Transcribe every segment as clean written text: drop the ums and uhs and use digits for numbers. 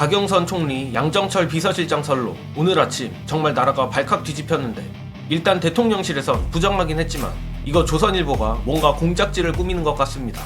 박영선 총리, 양정철 비서실장 설로 오늘 아침 정말 나라가 발칵 뒤집혔는데, 일단 대통령실에선 부정하긴 했지만 이거 조선일보가 뭔가 공작질을 꾸미는 것 같습니다.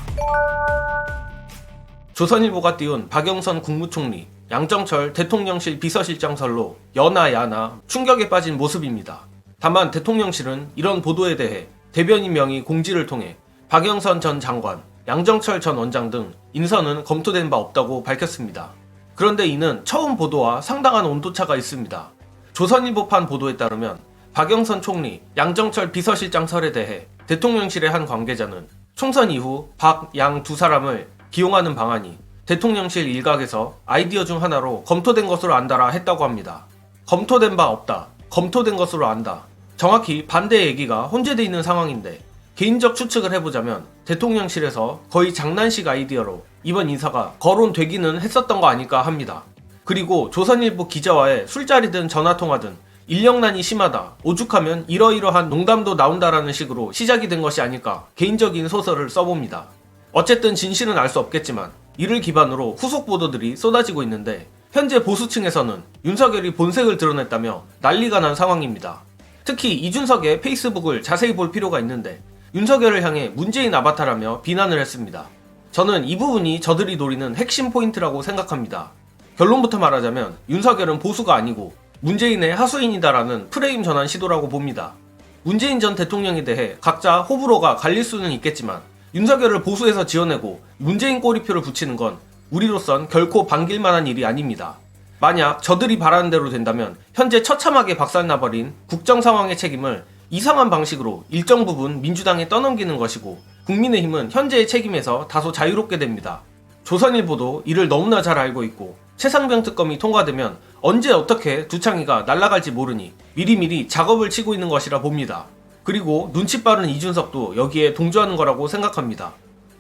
조선일보가 띄운 박영선 국무총리, 양정철 대통령실 비서실장 설로 여나 야나 충격에 빠진 모습입니다. 다만 대통령실은 이런 보도에 대해 대변인 명의 공지를 통해 박영선 전 장관, 양정철 전 원장 등 인선은 검토된 바 없다고 밝혔습니다. 그런데 이는 처음 보도와 상당한 온도차가 있습니다. 조선일보판 보도에 따르면 박영선 총리, 양정철 비서실장 설에 대해 대통령실의 한 관계자는 총선 이후 박, 양 두 사람을 기용하는 방안이 대통령실 일각에서 아이디어 중 하나로 검토된 것으로 안다라 했다고 합니다. 검토된 바 없다, 검토된 것으로 안다. 정확히 반대 얘기가 혼재되어 있는 상황인데, 개인적 추측을 해보자면 대통령실에서 거의 장난식 아이디어로 이번 인사가 거론되기는 했었던 거 아닐까 합니다. 그리고 조선일보 기자와의 술자리든 전화통화든 인력난이 심하다, 오죽하면 이러이러한 농담도 나온다라는 식으로 시작이 된 것이 아닐까 개인적인 소설을 써봅니다. 어쨌든 진실은 알 수 없겠지만 이를 기반으로 후속 보도들이 쏟아지고 있는데, 현재 보수층에서는 윤석열이 본색을 드러냈다며 난리가 난 상황입니다. 특히 이준석의 페이스북을 자세히 볼 필요가 있는데, 윤석열을 향해 문재인 아바타라며 비난을 했습니다. 저는 이 부분이 저들이 노리는 핵심 포인트라고 생각합니다. 결론부터 말하자면 윤석열은 보수가 아니고 문재인의 하수인이다라는 프레임 전환 시도라고 봅니다. 문재인 전 대통령에 대해 각자 호불호가 갈릴 수는 있겠지만 윤석열을 보수에서 지어내고 문재인 꼬리표를 붙이는 건 우리로선 결코 반길 만한 일이 아닙니다. 만약 저들이 바라는 대로 된다면 현재 처참하게 박살나버린 국정 상황의 책임을 이상한 방식으로 일정 부분 민주당에 떠넘기는 것이고, 국민의힘은 현재의 책임에서 다소 자유롭게 됩니다. 조선일보도 이를 너무나 잘 알고 있고, 최상병 특검이 통과되면 언제 어떻게 두창이가 날아갈지 모르니 미리미리 작업을 치고 있는 것이라 봅니다. 그리고 눈치 빠른 이준석도 여기에 동조하는 거라고 생각합니다.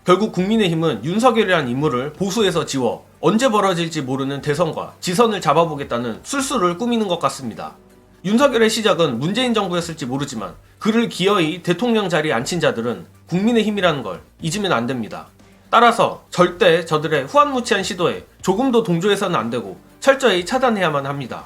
결국 국민의힘은 윤석열이란 인물을 보수에서 지워 언제 벌어질지 모르는 대선과 지선을 잡아보겠다는 술수를 꾸미는 것 같습니다. 윤석열의 시작은 문재인 정부였을지 모르지만 그를 기어이 대통령 자리에 앉힌 자들은 국민의힘이라는 걸 잊으면 안 됩니다. 따라서 절대 저들의 후한무치한 시도에 조금도 동조해서는 안 되고 철저히 차단해야만 합니다.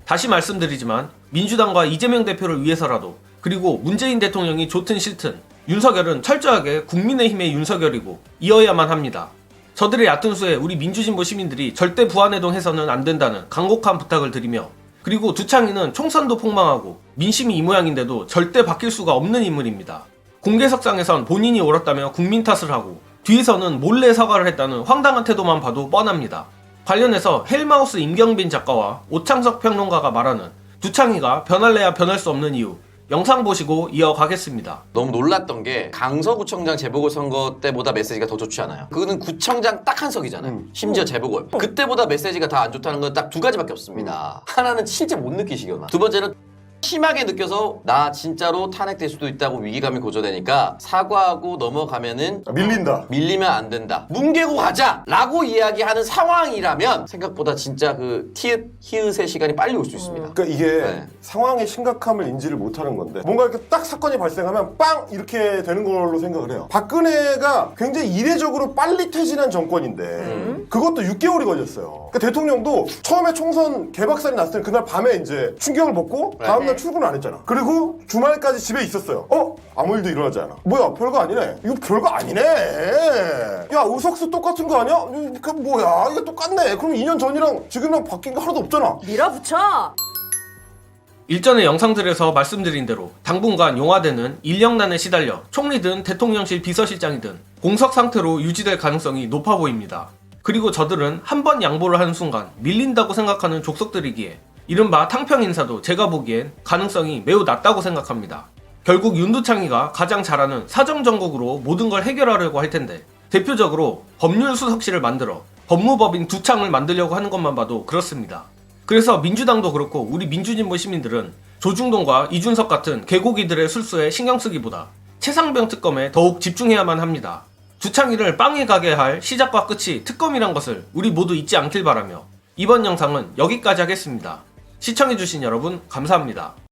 다시 말씀드리지만 민주당과 이재명 대표를 위해서라도, 그리고 문재인 대통령이 좋든 싫든 윤석열은 철저하게 국민의힘의 윤석열이고 이어야만 합니다. 저들의 얕은 수에 우리 민주진보 시민들이 절대 부안해동해서는 안 된다는 간곡한 부탁을 드리며, 그리고 두창이는 총선도 폭망하고 민심이 이 모양인데도 절대 바뀔 수가 없는 인물입니다. 공개석상에선 본인이 옳았다며 국민 탓을 하고 뒤에서는 몰래 사과를 했다는 황당한 태도만 봐도 뻔합니다. 관련해서 헬마우스 임경빈 작가와 오창석 평론가가 말하는 두창이가 변할래야 변할 수 없는 이유, 영상 보시고 이어가겠습니다. 너무 놀랐던 게 강서구청장 재보궐선거 때보다 메시지가 더 좋지 않아요. 그거는 구청장 딱 한 석이잖아요. 심지어 재보궐. 그때보다 메시지가 더 안 좋다는 건 딱 두 가지밖에 없습니다. 하나는 실제 못 느끼시거나, 두 번째는 심하게 느껴서 나 진짜로 탄핵될 수도 있다고 위기감이 고조되니까 사과하고 넘어가면은 밀리면 안 된다, 뭉개고 가자 라고 이야기하는 상황이라면 생각보다 진짜 그 티읕 히읗의 시간이 빨리 올 수 있습니다. 그러니까 이게 상황의 심각함을 인지를 못하는 건데, 뭔가 이렇게 딱 사건이 발생하면 빵 이렇게 되는 걸로 생각을 해요. 박근혜가 굉장히 이례적으로 빨리 퇴진한 정권인데 그것도 6개월이 걸렸어요. 그러니까 대통령도 처음에 총선 개박살이 났을 때 그날 밤에 이제 충격을 먹고 다음날 출근을 안 했잖아. 그리고 주말까지 집에 있었어요. 아무 일도 일어나지 않아. 뭐야, 별거 아니네. 이거 별거 아니네. 야, 의석수 똑같은 거 아니야? 그 뭐야, 이거 똑같네. 그럼 2년 전이랑 지금이랑 바뀐 게 하나도 없잖아. 밀어붙여! 일전의 영상들에서 말씀드린 대로 당분간 용화되는 인력난에 시달려 총리든 대통령실 비서실장이든 공석 상태로 유지될 가능성이 높아 보입니다. 그리고 저들은 한 번 양보를 하는 순간 밀린다고 생각하는 족속들이기에 이른바 탕평 인사도 제가 보기엔 가능성이 매우 낮다고 생각합니다. 결국 윤두창이가 가장 잘하는 사정정국으로 모든 걸 해결하려고 할 텐데, 대표적으로 법률수석실을 만들어 법무법인 두창을 만들려고 하는 것만 봐도 그렇습니다. 그래서 민주당도 그렇고 우리 민주진보 시민들은 조중동과 이준석 같은 개고기들의 술수에 신경 쓰기보다 최상병 특검에 더욱 집중해야만 합니다. 두창이를 빵에 가게 할 시작과 끝이 특검이란 것을 우리 모두 잊지 않길 바라며 이번 영상은 여기까지 하겠습니다. 시청해주신 여러분 감사합니다.